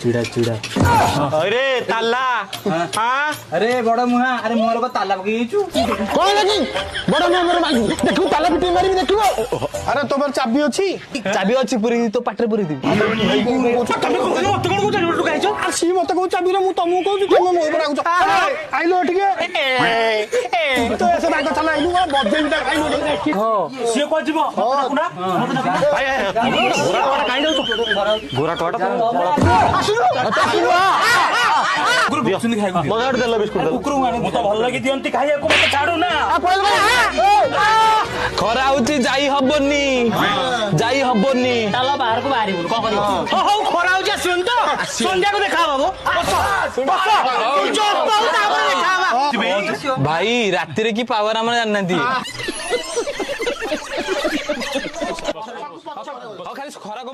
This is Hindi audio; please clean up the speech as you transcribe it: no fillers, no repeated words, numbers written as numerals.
चिड़ा चिड़ा अरे ताला हां अरे बड़ मुहा अरे मोर को ताला पकई छु कोन लगी बड़ मुहा मोर मागी देखू ताला पिटी मारी देखिबो अरे तोबर चाबी अछि पुरी तो पाटरे पुरी दी तमे कोन को गाइछो आसी मते को चाबी रे मु तमु कहू तमे मोर पर आउछ आइलो ठिके तो ऐसे बाग चला आइलु बजे बिटा आइलो हां से को जीवो ना गोरा काई दउ गोरा टोटा कुकुर बिस्कुट खाइबो मगाड़ देला बिस्कुट कुकुर मु तो भल लगी दियंती खाइया को मते छाडू ना खरा होती जाई हबनी ताला बाहर को बाहरी बोल को करियो हो खरा हो जा सुन तो संध्या को देखा बाबू बस जो पाऊ तापर देखा भाई राति रे की पावर हमन जाननांती खाली खरा को